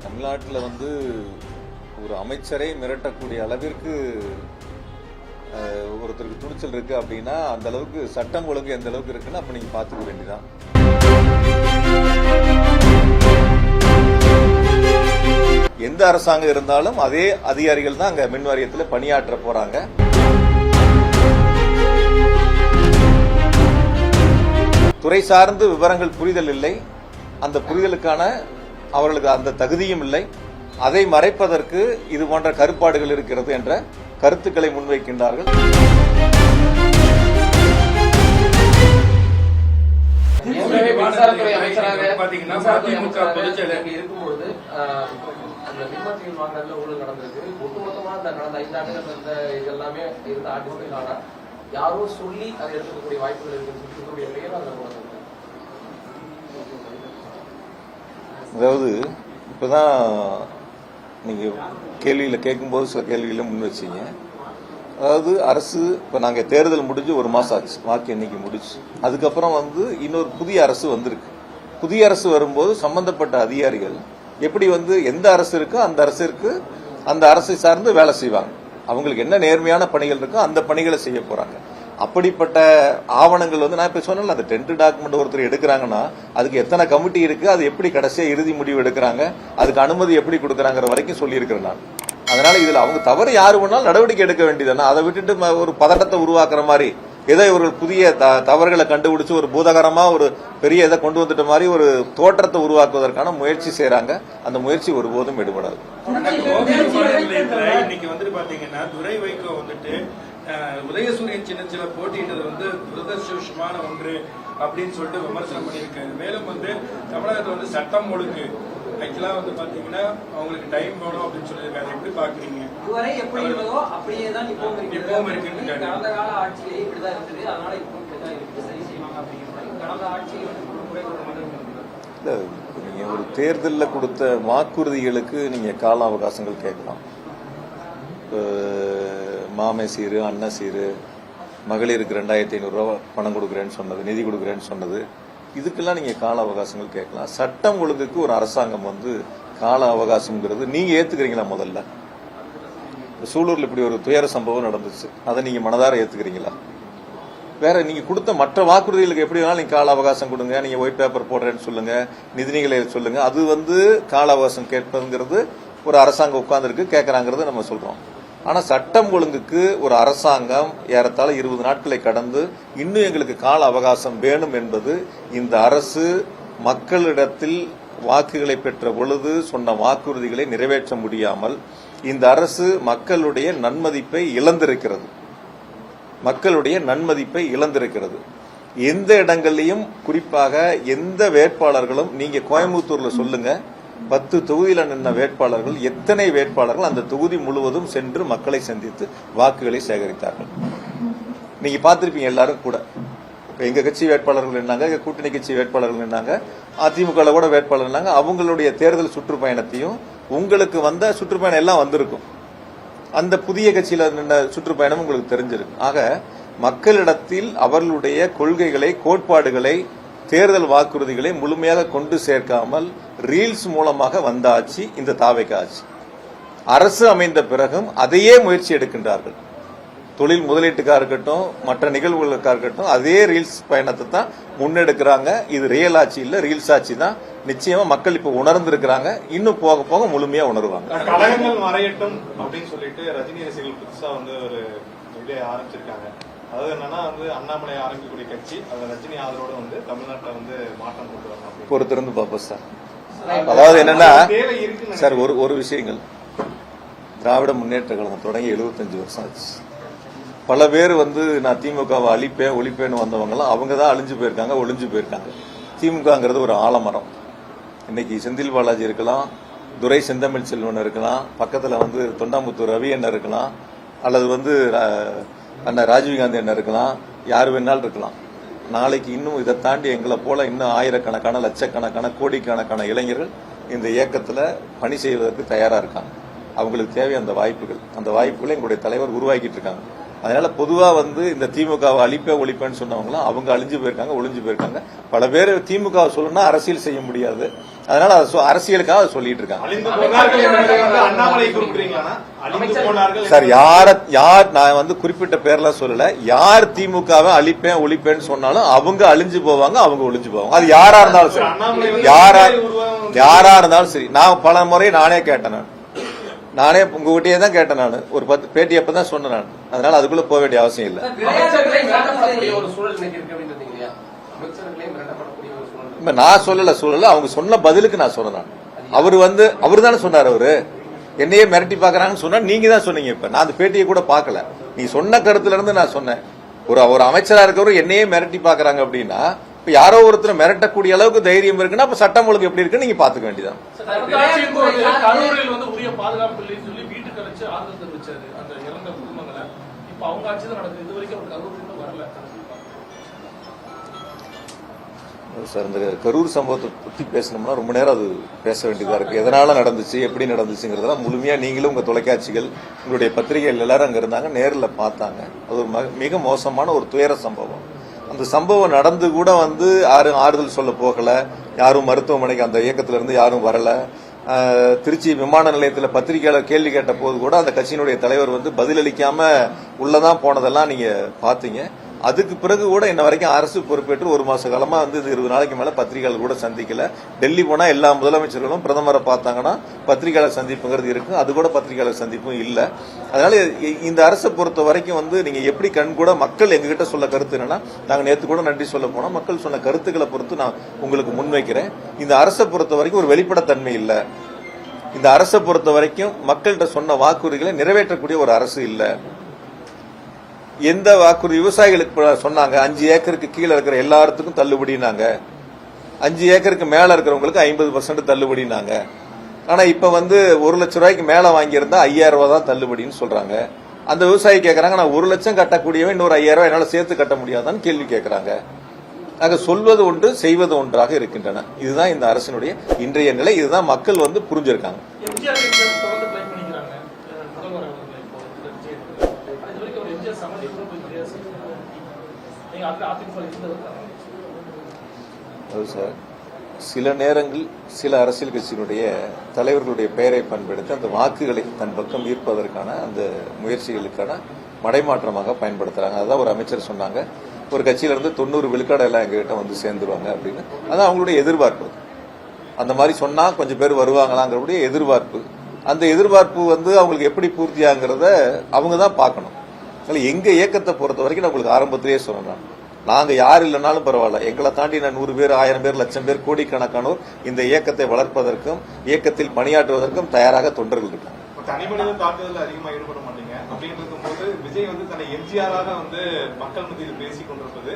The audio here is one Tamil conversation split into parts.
தமிழ்நாட்டில் வந்து ஒரு அமைச்சரை மிரட்டக்கூடிய அளவிற்கு ஒருத்தருக்கு துணிச்சல் இருக்கு அப்படின்னா அந்த அளவுக்கு சட்டம் ஒழுங்கு எந்த அளவுக்கு இருக்குன்னு அப்ப நீங்க பாத்துக்க வேண்டியதான். எந்த அரசாங்கம் இருந்தாலும் அதே அதிகாரிகள் தான் அங்க மின் வாரியத்தில் பணியாற்ற போறாங்க. துறை சார்ந்து விவரங்கள் புரிதல் இல்லை, அந்த புரிதலுக்கான அவர்களுக்கு அந்த தகுதியும் இல்லை. அதை மறைப்பதற்கு இது போன்ற கருப்பாடுகள் இருக்கிறது என்ற கருத்துக்களை முன்வைக்கின்றார்கள். மின்சாரத்துறை அமைச்சராக இருக்கும்பொழுது மின்மாற்றிகள் வாங்கினதுல ஊழல் நடந்திருக்கு. ஒட்டுமொத்தமா அந்த கடந்த 5 ஆண்டுகள் இருந்த இதெல்லாமே இருந்த ஆட்சிகளுக்கான யாரோ சொல்லி அதை எடுத்துக்கக்கூடிய வாய்ப்புகள் இருக்கக்கூடிய பெயர் அதில். அதாவது இப்பதான் நீங்க கேள்வியில கேட்கும்போது சில கேள்விகளை முன் வச்சீங்க. அதாவது அரசு இப்ப நாங்க தேர்தல் முடிஞ்சு 1 மாசம் ஆச்சு, வாக்கு எண்ணிக்கை முடிச்சு. அதுக்கப்புறம் வந்து இன்னொரு புதிய அரசு வந்திருக்கு. புதிய அரசு வரும்போது சம்பந்தப்பட்ட அதிகாரிகள் எப்படி வந்து எந்த அரசு இருக்கோ அந்த அரசை சார்ந்து வேலை செய்வாங்க. அவங்களுக்கு என்ன நேர்மையான பணிகள் இருக்கோ அந்த பணிகளை செய்ய போறாங்க. அப்படிப்பட்ட ஆவணங்கள் வந்து நான் இப்ப சொன்னேன், அந்த டென்ட் டாக்குமெண்ட் ஒருத்தர் எடுக்கிறாங்கன்னா அதுக்கு எத்தனை கமிட்டி இருக்கு, அது எப்படி கடைசியா இறுதி முடிவு எடுக்கிறாங்க, அதுக்கு அனுமதி எப்படி கொடுக்கறாங்கிற வரைக்கும் சொல்லியிருக்கிறேன் நான். அதனால இதுல அவங்க தவறு யாரு வேணாலும் நடவடிக்கை எடுக்க வேண்டியதுன்னா அதை விட்டுட்டு ஒரு பதட்டத்தை உருவாக்குற மாதிரி ஏதோ இவர்கள் புதிய தவறுகளை கண்டுபிடிச்சு ஒரு பூதகரமா ஒரு பெரிய இதை கொண்டு வந்துட்ட மாதிரி ஒரு தோற்றத்தை உருவாக்குவதற்கான முயற்சி செய்யறாங்க. அந்த முயற்சி ஒருபோதும் எடுபடாது. இன்னைக்கு வந்து பாத்தீங்கன்னா துரை வைகோ வந்துட்டு உதயசூரியன் சின்னத்துல போட்டியிட்டது வந்து துரதிருஷ்டமான ஒன்று அப்படின்னு சொல்லிட்டு விமர்சனம் பண்ணியிருக்காரு. மேலும் வந்து தமிழகத்துல வந்து சட்டம் ஒழுங்கு ஆக்சுவலா வந்து பாத்தீங்கன்னா அவங்களுக்கு டைம் வேணும் அப்படின்னு சொல்லியிருக்காரு. எப்படி பாக்குறீங்க? இதுவரை எப்படி இருந்ததோ அப்படியே தான் இப்பவும் இருக்கு. கடந்த கால ஆட்சியிலே இப்படிதான் இருந்தது, அதனால இப்பவும் இப்படிதான் இருக்கு, சரி செய்வாங்க அப்படிங்கிற கடந்த ஆட்சியை வந்து நீங்க ஒரு தேர்தலில் கொடுத்த வாக்குறுதிகளுக்கு நீங்க கால அவகாசங்கள் கேட்கலாம். மாமே சீரு, அண்ணா சீரு, மகளிருக்கு 2500 ரூபா பணம் கொடுக்குறேன்னு சொன்னது, நிதி கொடுக்குறேன்னு சொன்னது, இதுக்கெல்லாம் நீங்க கால அவகாசங்கள் கேட்கலாம். சட்டம் ஒழுங்குக்கு ஒரு அரசாங்கம் வந்து கால அவகாசம்ங்கிறது நீங்க ஏத்துக்கிறீங்களா? முதல்ல சூலூர்ல இப்படி ஒரு துயர சம்பவம் நடந்துச்சு, அதை நீங்க மனதார ஏத்துக்கிறீங்களா? வேற நீங்க கொடுத்த மற்ற வாக்குறுதிகளுக்கு எப்படி வேணாலும் நீங்க கால அவகாசம் கொடுங்க, நீங்க ஒயிட் பேப்பர் போடுறேன்னு சொல்லுங்க, நிதிநிலை சொல்லுங்க, அது வந்து கால அவகாசம் கேட்பதுங்கிறது ஒரு அரசாங்கம் உட்கார்ந்துருக்கு கேட்கறாங்கிறத நம்ம சொல்றோம். ஆனா சட்டம் ஒழுங்குக்கு ஒரு அரசாங்கம் ஏறத்தாழ 20 நாட்களை கடந்து இன்னும் எங்களுக்கு கால அவகாசம் வேணும் என்பது இந்த அரசு மக்களிடத்தில் வாக்குகளை பெற்ற பொழுது சொன்ன வாக்குறுதிகளை நிறைவேற்ற முடியாமல் இந்த அரசு மக்களுடைய நன்மதிப்பை இழந்திருக்கிறது. எந்த இடங்கள்லையும் குறிப்பாக எந்த வேட்பாளர்களும் நீங்க கோயம்புத்தூர்ல சொல்லுங்க, 10 தொகுதியில நின்ற வேட்பாளர்கள் எத்தனை வேட்பாளர்கள் அந்த தொகுதி முழுவதும் சென்று மக்களை சந்தித்து வாக்குகளை சேகரித்தார்கள்? நீங்க பார்த்திருப்பீங்க எல்லாரும் கூட. எங்க கட்சி வேட்பாளர்கள் நின்னாங்க, எங்க கூட்டணி கட்சி வேட்பாளர்கள் நின்னாங்க, அதிமுக கூட வேட்பாளர் நின்னாங்க. அவங்களுடைய தேர்தல் சுற்றுப்பயணத்தையும் உங்களுக்கு வந்த சுற்றுப்பயணம் எல்லாம் வந்திருக்கும். அந்த புதிய கட்சியில நின்ற சுற்றுப்பயணம் உங்களுக்கு தெரிஞ்சிருக்கு. ஆக மக்களிடத்தில் அவர்களுடைய கொள்கைகளை, கோட்பாடுகளை, தேர்தல் வாக்குறுதிகளை முழுமையாக கொண்டு சேர்க்காமல் ரீல்ஸ் மூலமாக வந்த ஆட்சி இந்த தாவேக ஆட்சி. அரசு அமைந்த பிறகும் அதையே முயற்சி எடுக்கின்றார்கள். தொழில் முதலீட்டுக்காக இருக்கட்டும், மற்ற நிகழ்வுகளுக்காக இருக்கட்டும், அதே ரீல்ஸ் பயணத்தை தான் முன்னெடுக்கிறாங்க. இது ரியல் ஆட்சி இல்ல, ரீல்ஸ் ஆட்சி தான். நிச்சயமா மக்கள் இப்ப உணர்ந்திருக்கிறாங்க, இன்னும் போக போக முழுமையா உணர்வாங்க. கழகங்கள் மறையட்டும் அப்படின்னு சொல்லிட்டு ரஜினி ரசிகர்கள் புதுசா வந்து ஒரு இதை ஆரம்பிச்சிருக்காங்க. அதாவது என்னன்னா வந்து அண்ணாமலை ஆரம்பிக்கக்கூடிய கட்சி அது ரஜினி ஆதரவோட வந்து தமிழ்நாட்டில் வந்து மாற்றம் கொண்டு வரணும். பொறுத்திருந்து பார்ப்போம் சார். அதாவது என்னன்னா சார், ஒரு விஷயங்கள், திராவிட முன்னேற்ற கழகம் தொடங்கி 75 வருஷம் ஆச்சு. பல பேர் வந்து நான் திமுகவை அழிப்பேன் ஒழிப்பேன்னு வந்தவங்கலாம் அவங்க தான் அழிஞ்சு போயிருக்காங்க, ஒளிஞ்சு போயிருக்காங்க. திமுகங்கிறது ஒரு ஆலமரம். இன்னைக்கு செந்தில் பாலாஜி இருக்கலாம், துரை செந்தமிழ் செல்வன் இருக்கலாம், பக்கத்துல வந்து தொண்டாமுத்தூர் ரவி அண்ணன் இருக்கலாம், அல்லது வந்து அண்ணன் ராஜீவ்காந்தி அண்ணன் இருக்கலாம், யார் வேணாலும் இருக்கலாம். நாளைக்கு இன்னும் இதை தாண்டி எங்களை போல இன்னும் ஆயிரக்கணக்கான, லட்சக்கணக்கான, கோடிக்கணக்கான இளைஞர்கள் இந்த இயக்கத்துல பணி செய்வதற்கு தயாரா இருக்காங்க. அவங்களுக்கு தேவை அந்த வாய்ப்புகளை எங்களுடைய தலைவர் உருவாக்கிட்டு இருக்காங்க. அதனால பொதுவா வந்து இந்த திமுகவை அழிப்பே ஒழிப்பேன்னு சொன்னவங்களாம் அவங்க அழிஞ்சு போயிருக்காங்க, ஒளிஞ்சு போயிருக்காங்க. பல பேர் திமுக சொல்லணும்னா அரசியல் செய்ய முடியாது, அதனால அரசியலுக்காக அதை சொல்லிட்டு இருக்காங்க. அழிந்து போனார்கள் என்பதை வந்து அண்ணாமலை குறிப்பிடுறீங்களா? அழிந்து போனார்கள் சார், யார் நான் வந்து குறிப்பிட்ட பேர்லாம் சொல்லல. யார் திமுகவை அழிப்பேன் ஒழிப்பேன்னு சொன்னாலும் அவங்க அழிஞ்சு போவாங்க, அவங்க ஒழிஞ்சு போவாங்க. அது யாரா இருந்தாலும் சரி, யாரா இருந்தாலும் சரி. நான் பல முறை நானே கேட்டேன். நானே உங்ககிட்டயே தான் கேட்டேன். நான் ஒரு 10 பேட்டி அப்பதான் சொன்னேன் நான். அதனால அதுக்குள்ள போக வேண்டிய அவசியம் இல்லை. நான் சொல்லல சூழல, அவங்க சொன்ன பதிலுக்கு நான் சொன்னேன். அவரு தானே சொன்னார். அவரு என்னையே மிரட்டி பாக்குறாங்கன்னு சொன்னா நீங்க தான் சொன்னீங்க. இப்ப நான் அந்த பேட்டியை கூட பாக்கல. நீ சொன்ன கருத்துல இருந்து நான் சொன்னேன். ஒரு அமைச்சரா இருக்கிறவர் என்னையே மிரட்டி பாக்குறாங்க அப்படின்னா, இப்ப யாரோ ஒருத்தர் மிரட்டக்கூடிய அளவுக்கு தைரியம் இருக்குன்னா அப்ப சட்டம் ஒழுங்கு எப்படி இருக்குன்னு நீங்க பாத்துக்க வேண்டியதான். கரூரில் வந்து உரிய பாதுகாப்பு இல்லைன்னு சொல்லி வீட்டுக்கு அழைச்சு ஆறுதல் தெரிவிச்சாரு அந்த இறந்த குடும்பங்களை. இப்ப அவங்க ஆட்சி தான் நடக்குது. இது வரைக்கும் அவர் கரூருக்கு வரல. சார், இந்த கரூர் சம்பவத்தை பத்தி பேசணும்னா ரொம்ப நேரம் அது பேச வேண்டியதா இருக்கு. எதனால நடந்துச்சு, எப்படி நடந்துச்சுங்கிறதெல்லாம் முழுமையா நீங்களும் உங்க தொலைக்காட்சிகள், உங்களுடைய பத்திரிகைகள் எல்லாரும் அங்க இருந்தாங்க, நேரில் பார்த்தாங்க. அது ஒரு மிக மோசமான ஒரு துயர சம்பவம். அந்த சம்பவம் நடந்து கூட வந்து யாரும் ஆறுதல் சொல்ல போகல, யாரும் மருத்துவமனைக்கு அந்த இயக்கத்துல இருந்து யாரும் வரல. திருச்சி விமான நிலையத்தில் பத்திரிகையாளர் கேள்வி கேட்ட போது கூட அந்த கட்சியினுடைய தலைவர் வந்து பதிலளிக்காம உள்ளதான் போனதெல்லாம் நீங்க பாத்தீங்க. அதுக்கு பிறகு கூட இன்ன வரைக்கும் அரசு பொறுப்பேற்று 1 மாச காலமா வந்து 20 நாளைக்கு மேல பத்திரிகையாளர் கூட சந்திக்கல. டெல்லி போனா எல்லா முதலமைச்சர்களும் பிரதமரை பார்த்தாங்கன்னா பத்திரிகையாளர் சந்திப்புங்கிறது இருக்கு. அது கூட பத்திரிகையாளர் சந்திப்பும் இல்ல. அதனால இந்த அரசை பொறுத்த வரைக்கும் வந்து நீங்க எப்படி கண் கூட மக்கள் எங்ககிட்ட சொல்ல கருத்து என்னன்னா, நாங்க நேற்று கூட நன்றி சொல்ல போனோம். மக்கள் சொன்ன கருத்துக்களை பொறுத்து நான் உங்களுக்கு முன்வைக்கிறேன். இந்த அரசை பொறுத்த வரைக்கும் ஒரு வெளிப்படைத்தன்மை இல்ல. இந்த அரசை பொறுத்த வரைக்கும் மக்கள்கிட்ட சொன்ன வாக்குறுதிகளை நிறைவேற்றக்கூடிய ஒரு அரசு இல்ல. எந்த வாக்குறுதி விவசாயிகளுக்கு சொன்னாங்க, 5 ஏக்கருக்கு கீழே இருக்கிற எல்லாத்துக்கும் தள்ளுபடினாங்க, 5 ஏக்கருக்கு மேல இருக்கிறவங்களுக்கு 50% தள்ளுபடினாங்க. ஆனா இப்ப வந்து 1 லட்சம் ரூபாய்க்கு மேல வாங்கியிருந்தா 5000 ரூபாய் தான் தள்ளுபடின்னு சொல்றாங்க. அந்த விவசாயி கேட்கறாங்க, நான் 1 லட்சம் கட்டக்கூடியவன் இன்னொரு 5000 ரூபாய் என்னால சேர்த்து கட்ட முடியாதான்னு கேள்வி கேட்கறாங்க. ஆக சொல்வது ஒன்று, செய்வது ஒன்றாக இருக்கின்றன. இதுதான் இந்த அரசினுடைய இன்றைய நிலை. இதுதான் மக்கள் வந்து புரிஞ்சிருக்காங்க. சார், சில நேரங்கள் சில அரசியல் கட்சியினுடைய தலைவர்களுடைய பெயரை பயன்படுத்தி அந்த வாக்குகளை தன் பக்கம் ஈர்ப்பதற்கான அந்த முயற்சிகளுக்கான மடைமாற்றமாக பயன்படுத்துறாங்க. அதான் ஒரு அமைச்சர் சொன்னாங்க, ஒரு கட்சியில இருந்து 90 விழுக்காடு எல்லாம் எங்ககிட்ட வந்து சேர்ந்துருவாங்க அப்படின்னு. அதான் அவங்களுடைய எதிர்பார்ப்பு. அந்த மாதிரி சொன்னா கொஞ்சம் பேர் வருவாங்களாங்கிறக்கூடிய எதிர்பார்ப்பு. அந்த எதிர்பார்ப்பு வந்து அவங்களுக்கு எப்படி பூர்த்தியாங்கிறத அவங்க தான் பார்க்கணும். எங்க இயக்கத்தை பொறுத்த வரைக்கும் நான் உங்களுக்கு ஆரம்பத்திலேயே சொன்னேன், நாங்க யார் இல்லைனாலும் பரவாயில்ல, எங்களை தாண்டி நான் 100 பேர், 1000 பேர், 1,00,000 பேர், கோடிக்கணக்கானோர் இந்த இயக்கத்தை வளர்ப்பதற்கும் இயக்கத்தில் பணியாற்றுவதற்கும் தயாராக தொண்டர்கள் இருக்காங்க. தனிமனித தாக்குதல் அதிகமா ஈடுபட மாட்டீங்க அப்படின்னு இருக்கும்போது விஜய் வந்து தன்னை எம்ஜிஆராக வந்து மக்கள் மத்தியில் பேசிக் கொண்டிருப்பது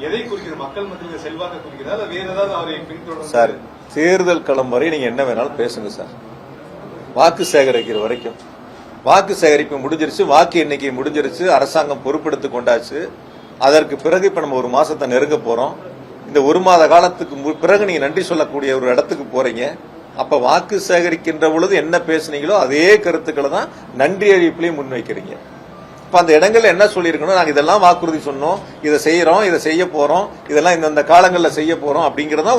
எதை குறிக்கிறது? மக்கள் மத்தியில் செல்வாக்க குறிக்கிறதா இல்ல வேற ஏதாவது அவரை பின்தொடர்? சார், தேர்தல் களம் வரை நீங்க என்ன வேணாலும் பேசுங்க சார். வாக்கு சேகரிக்கிற வரைக்கும் வாக்கு சேகரிப்பு முடிஞ்சிருச்சு, வாக்கு எண்ணிக்கை முடிஞ்சிருச்சு, அரசாங்கம் பொறுப்பெடுத்து கொண்டாச்சு. அதற்கு பிறகு இப்ப நம்ம 1 மாசத்தை நெருங்க போறோம். இந்த 1 மாத காலத்துக்கு பிறகு நீங்க நன்றி சொல்லக்கூடிய ஒரு இடத்துக்கு போறீங்க. அப்ப வாக்கு சேகரிக்கின்ற பொழுது என்ன பேசுனீங்களோ அதே கருத்துக்களை தான் நன்றி அறிவிப்புலையும் முன்வைக்கிறீங்க. இப்ப அந்த இடங்கள்ல என்ன சொல்லியிருக்கணும், நாங்க இதெல்லாம் வாக்குறுதி சொன்னோம், இதை செய்யறோம், இதை செய்ய போறோம், இதெல்லாம் இந்த காலங்களில் செய்ய போறோம் அப்படிங்கறதா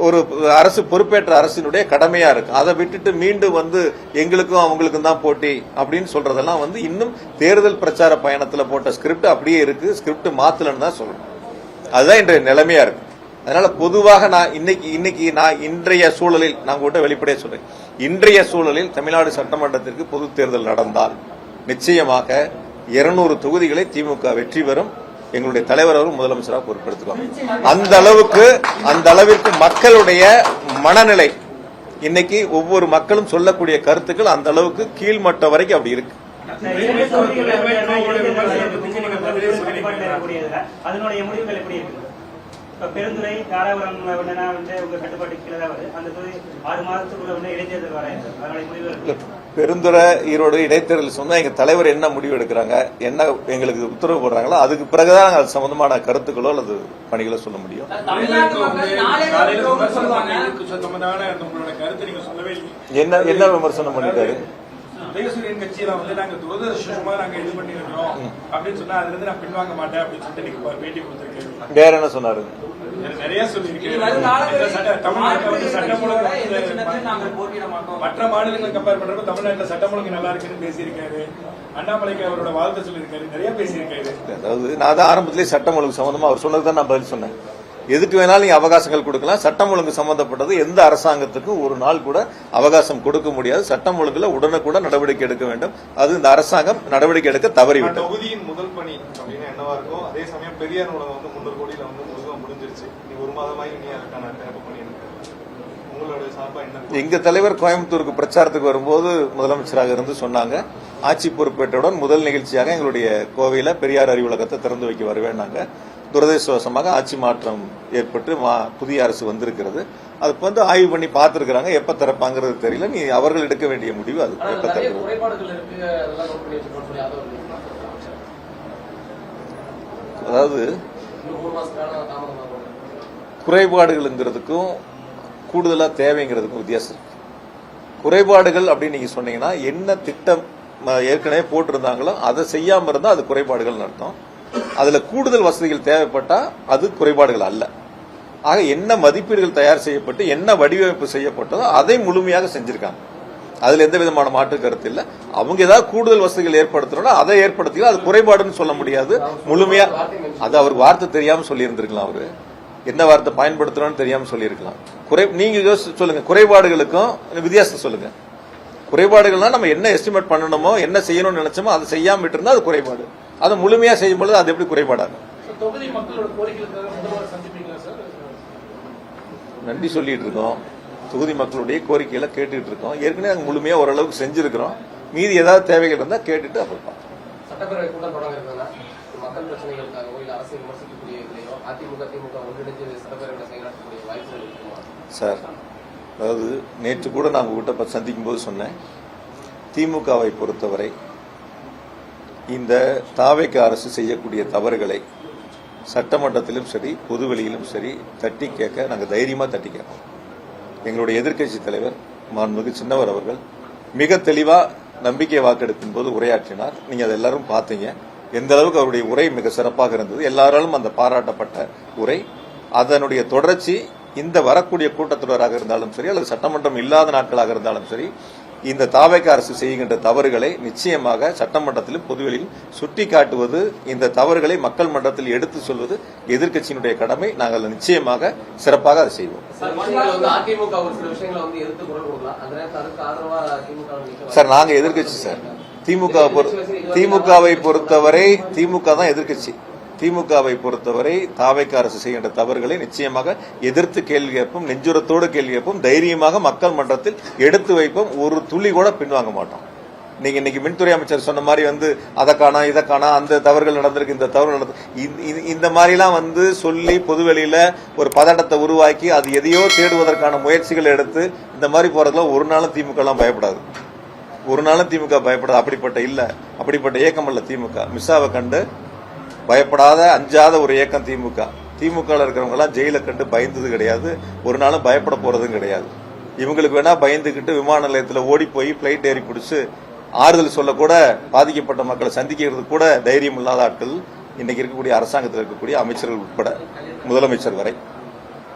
ஒரு அரசு பொறுப்பேற்ற அரசினுடைய கடமையா இருக்கு. அதை விட்டுட்டு மீண்டும் வந்து எங்களுக்கும் அவங்களுக்கும் தான் போட்டி அப்படின்னு சொல்றதெல்லாம் வந்து இன்னும் தேர்தல் பிரச்சார பயணத்துல போட்ட ஸ்கிரிப்ட் அப்படியே இருக்கு. ஸ்கிரிப்ட் மாத்தலன்னு தான் சொல்லணும். அதுதான் இன்றைய நிலைமையா இருக்கு. அதனால பொதுவாக நான் இன்றைய சூழலில் நான் கூட வெளிப்படையா சொல்றேன், இன்றைய சூழலில் தமிழ்நாடு சட்டமன்றத்திற்கு பொது தேர்தல் நடந்தால் நிச்சயமாக 200 தொகுதிகளை திமுக வெற்றி பெறும். எங்களுடைய தலைவர் அவரும் முதலமைச்சராக பொறுப்பெடுத்துக்குவாங்க. அந்த அளவிற்கு மக்களுடைய மனநிலை இன்னைக்கு ஒவ்வொரு மக்களும் சொல்லக்கூடிய கருத்துக்கள் அந்த அளவுக்கு கீழ்மட்டம் வரைக்கும் அப்படி இருக்கு. அதனுடைய முடிவுகள் எப்படி இருக்கு? இப்ப பெருந்துறை, தாராபுரம் உங்க கட்டுப்பாட்டுக்கு கீழே தான் வருது. அந்த தொகுதி 6 மாதத்துக்குள்ள இடைத்தேர்தல் வர அதனுடைய முடிவுகள். பெருந்துறை, ஈரோடு இடைத்தேர்தல் சொன்னா எங்க தலைவர் என்ன முடிவு எடுக்கிறாங்க, என்ன எங்களுக்கு உத்தரவு போடுறாங்களோ அதுக்கு பிறகுதான் அது சம்பந்தமான கருத்துக்களோ அல்லது பணிகளோ சொல்ல முடியும். என்ன விமர்சனம் பண்ணிட்டாரு? உதயசூரியன் கட்சியில வந்து நாங்க துரதிருஷ்டமா நாங்க இது பண்ணிருக்கோம் அப்படின்னு சொன்னா அதுல இருந்து நான் பின்வாங்க மாட்டேன் அப்படின்னு சொல்லிட்டு பேட்டி கொடுத்திருக்கேன். வேற என்ன சொன்னாரு? நிறைய சொல்லியிருக்கேன். தமிழ்நாட்டில் வந்து சட்டம் ஒழுங்கு மற்ற மாநிலங்களை கம்பேர் பண்றப்ப தமிழ்நாட்டில் சட்டம் ஒழுங்கு நல்லா இருக்குன்னு பேசியிருக்காரு. அண்ணாமலைக்கு அவரோட வாழ்த்து சொல்லியிருக்காரு, நிறைய பேசியிருக்காரு. அதாவது நான் தான் ஆரம்பத்திலேயே சட்டம் ஒழுங்கு சம்பந்தமா அவர் சொன்னதுதான் நான் பதில் சொன்னேன். எதுக்கு வேணாலும் நீங்க அவகாசங்கள் கொடுக்கலாம். சட்டம் ஒழுங்கு சம்பந்தப்பட்டது எந்த அரசாங்கத்துக்கும் ஒரு நாள் கூட அவகாசம் கொடுக்க முடியாது. சட்டம் ஒழுங்குல உடனுக்குடன் நடவடிக்கை எடுக்க வேண்டும். அது இந்த அரசாங்கம் நடவடிக்கை எடுக்க தவறிவிட்டது. தொகுதியின் முதல் பணி அப்படின்னு என்னவா இருக்கும்? அதே சமயம் பெரியார் நூலகம் வந்து 300 கோடியில வந்து முழுவதும் முடிஞ்சிருச்சு. நீ ஒரு மாதமாகி நீ அதுக்கான திறப்பு பணி உங்களுடைய சார்பா என்ன? எங்க தலைவர் கோயம்புத்தூருக்கு பிரச்சாரத்துக்கு வரும்போது முதலமைச்சராக இருந்து சொன்னாங்க, ஆட்சி பொறுப்பேற்றவுடன் முதல் நிகழ்ச்சியாக எங்களுடைய கோவையில பெரியார் அறிவுலகத்தை திறந்து வைக்க வருவேன்னாங்க. துரதிருஷ்டவசமாக ஆட்சி மாற்றம் ஏற்பட்டு புதிய அரசு வந்திருக்கிறது. அதுக்கு வந்து ஆய்வு பண்ணி பார்த்திருக்கிறாங்க. எப்ப திறப்பாங்கிறது தெரியல. நீ அவர்கள் எடுக்க வேண்டிய முடிவு அது. எப்ப அதாவது குறைபாடுகள்ங்கிறதுக்கும் கூடுதலா தேவைங்கிறதுக்கும் வித்தியாசம் இருக்கு. குறைபாடுகள் அப்படின்னு நீங்க சொன்னீங்கன்னா என்ன திட்டம் ஏற்கனவே போட்டிருந்தாங்களோ அதை செய்யாம இருந்தா அது குறைபாடுகள் அர்த்தம். அதுல கூடுதல் வசதிகள் தேவைப்பட்டா அது குறைபாடுகள் அல்ல. ஆக என்ன மதிப்பீடுகள் தயார் செய்யப்பட்டு என்ன வடிவமைப்பு செய்யப்பட்டதோ அதை முழுமையாக செஞ்சிருக்காங்க. அதுல எந்த விதமான மாற்று கருத்து இல்ல. அவங்க ஏதாவது கூடுதல் வசதிகள் ஏற்படுத்தணும்னா அதை ஏற்படுத்திக்கலாம். அது குறைபாடுன்னு சொல்ல முடியாது. முழுமையா அது அவருக்கு வார்த்தை தெரியாம சொல்லி இருந்திருக்கலாம். அவரு என்ன வார்த்தை பயன்படுத்தணும்னு தெரியாம சொல்லியிருக்கலாம். நீங்க சொல்லுங்க, குறைபாடுகளுக்கும் வித்தியாசம் சொல்லுங்க. குறைபாடுகள்னா நம்ம என்ன எஸ்டிமேட் பண்ணணுமோ என்ன செய்யணும்னு நினைச்சோமோ அதை செய்யாம விட்டு இருந்தா அது குறைபாடு. அதை முழுமையா செய்யும் பொழுது அது எப்படி குறைபாடாகும்? தொகுதி மக்களோட கோரிக்கைகளுக்காக முதல்வர் சந்திப்பீங்களா சார்? நன்றி சொல்லிட்டு இருக்கோம். தொகுதி மக்களுடைய கோரிக்கைகளை கேட்டுட்டு இருக்கோம். ஏற்கனவே நாங்கள் முழுமையா ஓரளவுக்கு செஞ்சிருக்கிறோம். மீதி ஏதாவது தேவைகள் இருந்தா கேட்டுட்டு அப்புறம் சட்டப்பேரவை கூட்டம் தொடங்குறதுனா மக்கள் பிரச்சனைகளுக்காகவோ இல்ல அரசு விமர்சிக்கக்கூடிய இல்லையோ அதிமுக திமுக ஒன்றிணைந்து சட்டப்பேரவை செயலாற்றக்கூடிய வாய்ப்புகள் இருக்குமா சார்? அதாவது நேற்று கூட நான் உங்ககிட்ட சந்திக்கும் போது சொன்னேன், திமுகவை பொறுத்தவரை இந்த தாவேக அரசு செய்யக்கூடிய தவறுகளை சட்டமன்றத்திலும் சரி பொதுவெளியிலும் சரி தட்டி கேட்க நாங்கள் தைரியமா தட்டி கேட்போம். எங்களுடைய எதிர்க்கட்சி தலைவர் மாண்புமிகு சின்னவர் அவர்கள் மிக தெளிவா நம்பிக்கை வாக்கெடுப்பின் போது உரையாற்றினார். நீங்க அதை எல்லாரும் பார்த்தீங்க. எந்த அளவுக்கு அவருடைய உரை மிக சிறப்பாக இருந்தது. எல்லாராலும் அந்த பாராட்டப்பட்ட உரை. அதனுடைய தொடர்ச்சி இந்த வரக்கூடிய கூட்டத்தொடராக இருந்தாலும் சரி அல்லது சட்டமன்றம் இல்லாத நாட்களாக இருந்தாலும் சரி இந்த தாவேக அரசு செய்கின்ற தவறுகளை நிச்சயமாக சட்டமன்றத்திலும் பொதுவெளியில் சுட்டிக்காட்டுவது, இந்த தவறுகளை மக்கள் மன்றத்தில் எடுத்து சொல்வது எதிர்க்கட்சியினுடைய கடமை. நாங்கள் நிச்சயமாக சிறப்பாக அதை செய்வோம். சார் நாங்க எதிர்க்கட்சி சார். திமுகவை பொறுத்தவரை திமுக தான் எதிர்க்கட்சி. திமுகவை பொறுத்தவரை தாவேக அரசு செய்கின்ற தவறுகளை நிச்சயமாக எதிர்த்து கேள்வி கேட்போம், நெஞ்சுரத்தோடு கேள்வி கேட்போம், தைரியமாக மக்கள் மன்றத்தில் எடுத்து வைப்போம். ஒரு துளி கூட பின்வாங்க மாட்டோம். நீங்க இன்னைக்கு மின்துறை அமைச்சர் சொன்ன மாதிரி வந்து அதை காணா இதை காணா அந்த தவறுகள் நடந்திருக்கு இந்த தவறு நடந்து இந்த மாதிரிலாம் வந்து சொல்லி பொதுவெளியில ஒரு பதட்டத்தை உருவாக்கி அது எதையோ தேடுவதற்கான முயற்சிகளை எடுத்து இந்த மாதிரி போறதுல ஒரு நாளும் திமுக எல்லாம் பயப்படாது. ஒரு நாளும் திமுக பயப்படாது. அப்படிப்பட்ட இயக்கம் அல்ல திமுக. மிஸ்ஸாவை கண்டு பயப்படாத அஞ்சாத ஒரு இயக்கம் திமுக. திமுக இருக்கிறவங்க எல்லாம் ஜெயில கண்டு பயந்தது கிடையாது. ஒரு நாளும் பயப்பட போறதும் கிடையாது. இவங்களுக்கு வேணா பயந்துகிட்டு விமான நிலையத்தில் ஓடி போய் பிளைட் ஏறி பிடிச்சு ஆறுதல் சொல்ல கூட பாதிக்கப்பட்ட மக்களை சந்திக்கிறது கூட தைரியம் இல்லாத ஆட்கள் இன்னைக்கு இருக்கக்கூடிய அரசாங்கத்தில் இருக்கக்கூடிய அமைச்சர்கள் உட்பட முதலமைச்சர் வரை.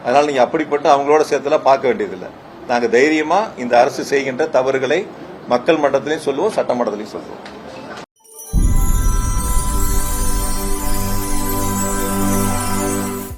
அதனால நீங்க அப்படிப்பட்ட அவங்களோட சேர்த்துலாம் பார்க்க வேண்டியதில்லை. நாங்க தைரியமா இந்த அரசு செய்கின்ற தவறுகளை மக்கள் மன்றத்திலையும் சொல்லுவோம், சட்டமன்றத்திலையும் சொல்லுவோம்.